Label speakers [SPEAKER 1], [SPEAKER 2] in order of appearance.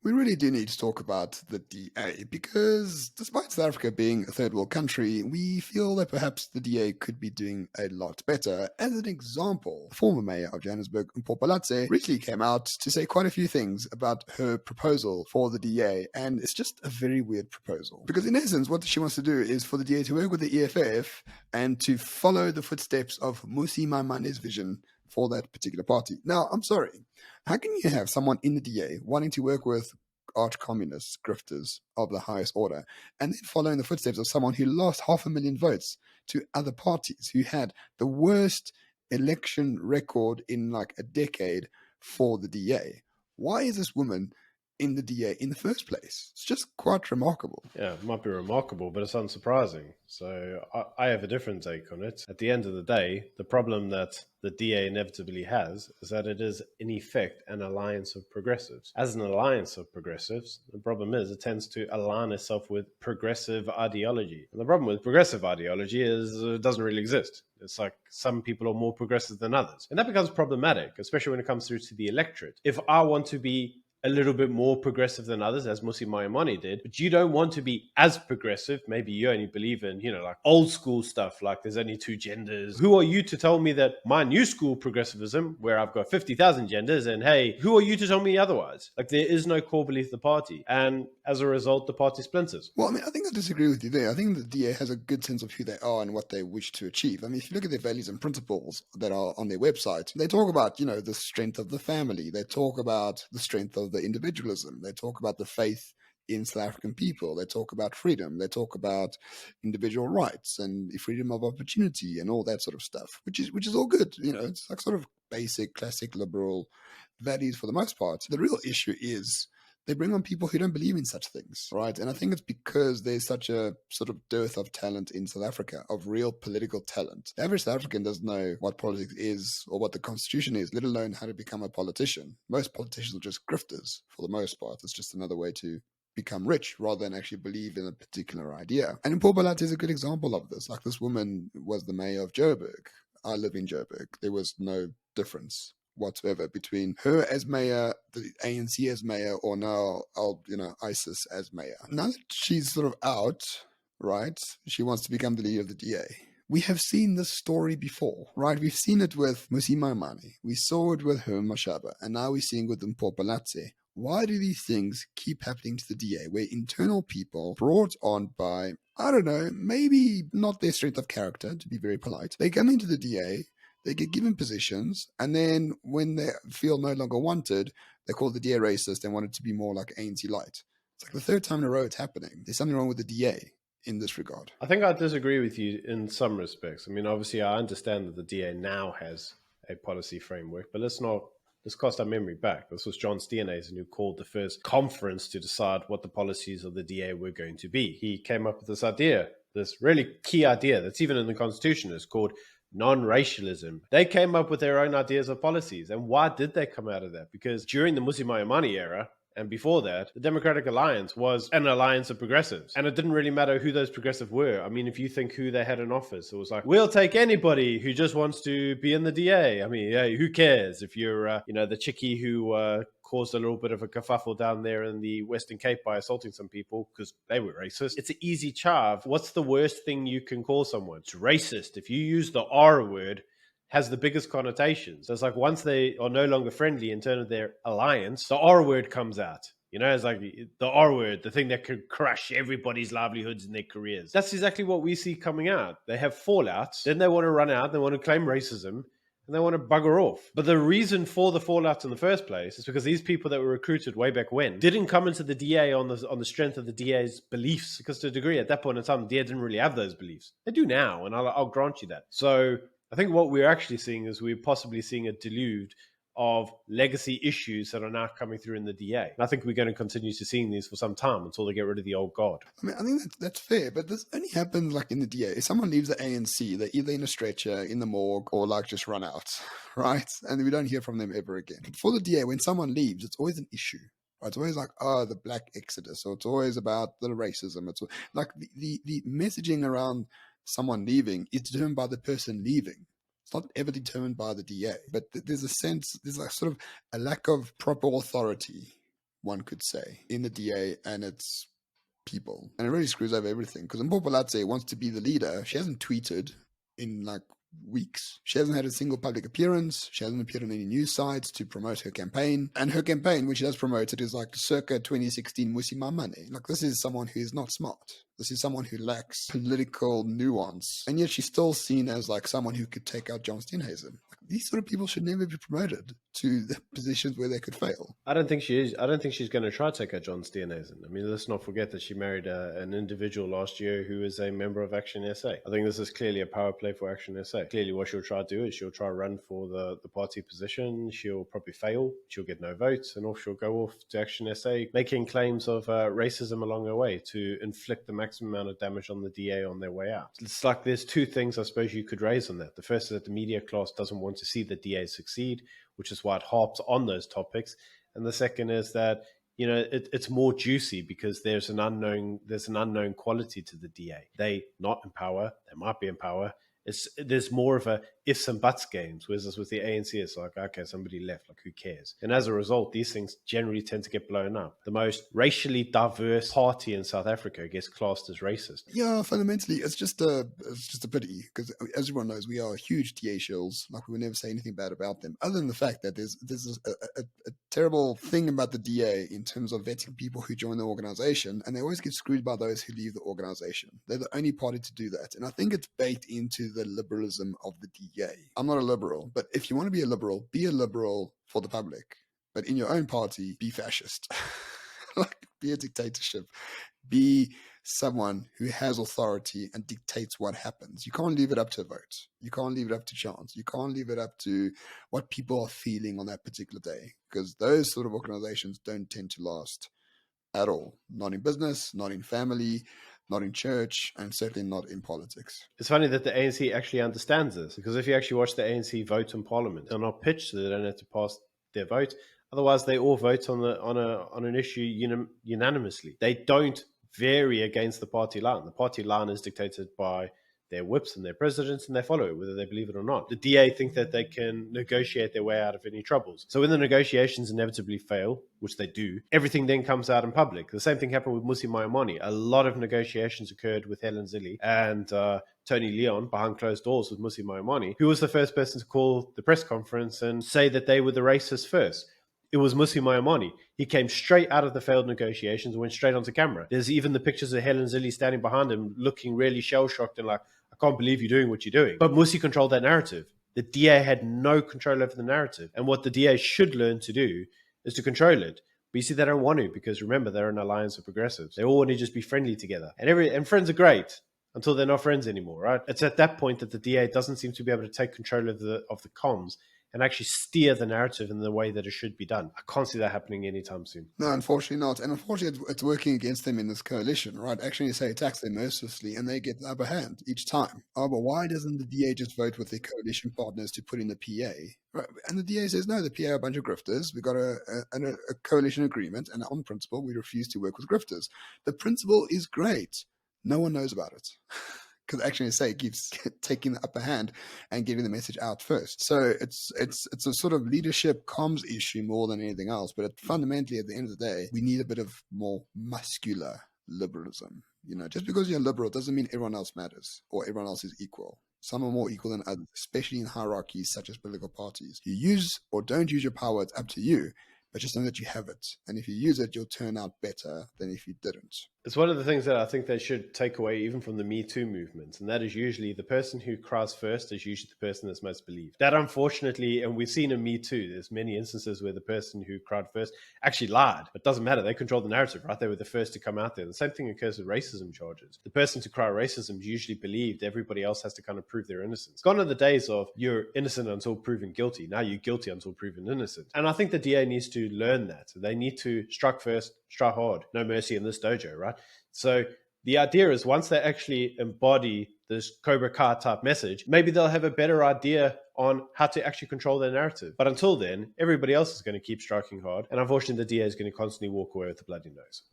[SPEAKER 1] We really do need to talk about the DA because despite South Africa being a third world country, we feel that perhaps the DA could be doing a lot better. As an example, the former mayor of Johannesburg, Mpho recently came out to say quite a few things about her proposal for the DA, and it's just a very weird proposal. Because in essence, what she wants to do is for the DA to work with the EFF and to follow the footsteps of Musi Maimane's vision for that particular party. Now, I'm sorry. How can you have someone in the DA wanting to work with arch communists, grifters of the highest order, and then following the footsteps of someone who lost 500,000 votes to other parties, who had the worst election record in like a decade for the DA? Why is this woman in the DA in the first place? It's just quite remarkable.
[SPEAKER 2] Yeah, it might be remarkable, but it's unsurprising. So I have a different take on it. At the end of the day, the problem that the DA inevitably has is that it is, in effect, an alliance of progressives. As an alliance of progressives, the problem is it tends to align itself with progressive ideology. And the problem with progressive ideology is it doesn't really exist. It's like some people are more progressive than others. And that becomes problematic, especially when it comes through to the electorate. If I want to be a little bit more progressive than others, as Musi Maimane did, but you don't want to be as progressive. Maybe you only believe in, like old school stuff, like there's only 2 genders. Who are you to tell me that my new school progressivism, where I've got 50,000 genders, and hey, who are you to tell me otherwise? Like there is no core belief of the party. And as a result, the party splinters.
[SPEAKER 1] Well, I mean, I think I disagree with you there. I think the DA has a good sense of who they are and what they wish to achieve. I mean, if you look at their values and principles that are on their website, they talk about, the strength of the family. They talk about the strength of the individualism. They talk about the faith in South African people. They talk about freedom. They talk about individual rights and freedom of opportunity and all that sort of stuff, which is all good. It's like sort of basic, classic liberal values for the most part. The real issue is they bring on people who don't believe in such things, right? And I think it's because there's such a sort of dearth of talent in South Africa, of real political talent. The average South African doesn't know what politics is or what the constitution is, let alone how to become a politician. Most politicians are just grifters for the most part. It's just another way to become rich rather than actually believe in a particular idea. And Mpho is a good example of this. Like, this woman was the mayor of Joburg. I live in Joburg. There was no difference whatsoever between her as mayor, the ANC as mayor, or now ISIS as mayor. Now that she's sort of out, right, she wants to become the leader of the DA. We have seen this story before, right? We've seen it with Musi Maimane. We saw it with Herman Mashaba, and now we're seeing it with Mpho. Why do these things keep happening to the DA, where internal people brought on by, I don't know, maybe not their strength of character, to be very polite, they come into the DA, they get given positions, and then when they feel no longer wanted, they call the DA racist and want it to be more like ANC light. It's like the third time in a row it's happening. There's something wrong with the DA in this regard.
[SPEAKER 2] I think I disagree with you in some respects. I mean, obviously, I understand that the DA now has a policy framework, but let's cast our memory back. This was John Steenhuisen who called the first conference to decide what the policies of the DA were going to be. He came up with this idea, this really key idea that's even in the Constitution. It's called non-racialism. They came up with their own ideas of policies. And why did they come out of that? Because during the Musi Maimane era, and before that, the Democratic Alliance was an alliance of progressives. And it didn't really matter who those progressives were. I mean, if you think who they had in office, it was like, we'll take anybody who just wants to be in the DA. I mean, yeah, who cares if you're, the chickie who caused a little bit of a kerfuffle down there in the Western Cape by assaulting some people because they were racist. It's an easy chav. What's the worst thing you can call someone? It's racist. If you use the R word, has the biggest connotations. So it's like once they are no longer friendly in terms of their alliance, the R word comes out. It's like the R word, the thing that could crush everybody's livelihoods and their careers. That's exactly what we see coming out. They have fallouts, then they want to run out, they want to claim racism, and they want to bugger off. But the reason for the fallout in the first place is because these people that were recruited way back when didn't come into the DA on the strength of the DA's beliefs, because to a degree at that point in time, the DA didn't really have those beliefs. They do now, and I'll grant you that. So I think what we're actually seeing is we're possibly seeing a deluge of legacy issues that are now coming through in the DA. And I think we're going to continue to seeing these for some time until they get rid of the old guard.
[SPEAKER 1] I mean, I think that's fair, but this only happens like in the DA. If someone leaves the ANC, they're either in a stretcher, in the morgue, or like just run out, right? And we don't hear from them ever again. But for the DA, when someone leaves, it's always an issue. Right? It's always like, the black exodus, or it's always about the racism. It's like the messaging around someone leaving is determined by the person leaving. It's not ever determined by the DA, but there's a sense, there's a sort of a lack of proper authority one could say, in the DA and its people. And it really screws over everything. Because Mpopalatse wants to be the leader. She hasn't tweeted in like weeks. She hasn't had a single public appearance. She hasn't appeared on any news sites to promote her campaign. And her campaign, when she does promote it, is like circa 2016 Musi Mamane. Like, this is someone who is not smart. This is someone who lacks political nuance. And yet she's still seen as like someone who could take out John Steenhuisen. Like, these sort of people should never be promoted to the positions where they could fail.
[SPEAKER 2] I don't think she is. I don't think she's going to try to take out John Steenhuisen. I mean, let's not forget that she married an individual last year who is a member of Action SA. I think this is clearly a power play for Action SA. Clearly what she'll try to do is she'll try to run for the party position. She'll probably fail. She'll get no votes, and off she'll go off to Action SA, making claims of racism along her way to inflict the maximum amount of damage on the DA on their way out. It's like there's two things I suppose you could raise on that. The first is that the media class doesn't want to see the DA succeed, which is why it harps on those topics. And the second is that, you know, it's more juicy because there's an unknown quality to the DA. They not in power, they might be in power. There's more of a ifs and buts games, whereas with the ANC, it's like, okay, somebody left, like who cares? And as a result, these things generally tend to get blown up. The most racially diverse party in South Africa gets classed as racist.
[SPEAKER 1] Yeah, fundamentally, it's just a pity because, as everyone knows, we are huge DA shills. Like, we would never say anything bad about them, other than the fact that there's a terrible thing about the DA in terms of vetting people who join the organization, and they always get screwed by those who leave the organization. They're the only party to do that, and I think it's baked into the liberalism of the DA. I'm not a liberal, but if you want to be a liberal for the public. But in your own party, be fascist. Like, be a dictatorship. Be someone who has authority and dictates what happens. You can't leave it up to a vote. You can't leave it up to chance. You can't leave it up to what people are feeling on that particular day, because those sort of organizations don't tend to last at all. Not in business, not in family, not in church, and certainly not in politics.
[SPEAKER 2] It's funny that the ANC actually understands this, because if you actually watch the ANC vote in Parliament, they're not pitched so they don't have to pass their vote. Otherwise, they all vote on an issue unanimously. They don't vary against the party line. The party line is dictated by their whips and their presidents, and they follow it, whether they believe it or not. The DA think that they can negotiate their way out of any troubles. So when the negotiations inevitably fail, which they do, everything then comes out in public. The same thing happened with Musi Maimane. A lot of negotiations occurred with Helen Zille and Tony Leon behind closed doors with Musi Maimane, who was the first person to call the press conference and say that they were the racists first. It was Musi Maimane. He came straight out of the failed negotiations and went straight onto camera. There's even the pictures of Helen Zille standing behind him looking really shell-shocked and like, I can't believe you're doing what you're doing. But Musi controlled that narrative. The DA had no control over the narrative. And what the DA should learn to do is to control it. But you see, they don't want to, because remember, they're an alliance of progressives. They all want to just be friendly together. And friends are great until they're not friends anymore, right? It's at that point that the DA doesn't seem to be able to take control of the comms and actually steer the narrative in the way that it should be done. I can't see that happening anytime soon.
[SPEAKER 1] No, unfortunately not. And unfortunately, it's working against them in this coalition, right? Actually, say attacks them mercilessly, and they get the upper hand each time. Oh, but why doesn't the DA just vote with their coalition partners to put in the PA? Right. And the DA says, no, the PA are a bunch of grifters. We've got a coalition agreement, and on principle, we refuse to work with grifters. The principle is great. No one knows about it. Because Action SA keeps taking the upper hand and getting the message out first. So it's a sort of leadership comms issue more than anything else. But fundamentally, at the end of the day, we need a bit of more muscular liberalism. You know, just because you're liberal doesn't mean everyone else matters or everyone else is equal. Some are more equal than others, especially in hierarchies such as political parties. You use or don't use your power, it's up to you. But just know that you have it. And if you use it, you'll turn out better than if you didn't.
[SPEAKER 2] It's one of the things that I think they should take away even from the Me Too movement. And that is usually the person who cries first is usually the person that's most believed. That unfortunately, and we've seen in Me Too, there's many instances where the person who cried first actually lied. But it doesn't matter. They control the narrative, right? They were the first to come out there. The same thing occurs with racism charges. The person to cry racism is usually believed. Everybody else has to kind of prove their innocence. Gone are the days of you're innocent until proven guilty. Now you're guilty until proven innocent. And I think the DA needs to learn that. They need to strike first, strike hard, no mercy in this dojo, right? So the idea is once they actually embody this Cobra Kai type message, maybe they'll have a better idea on how to actually control their narrative. But until then, everybody else is going to keep striking hard. And unfortunately, the DA is going to constantly walk away with a bloody nose.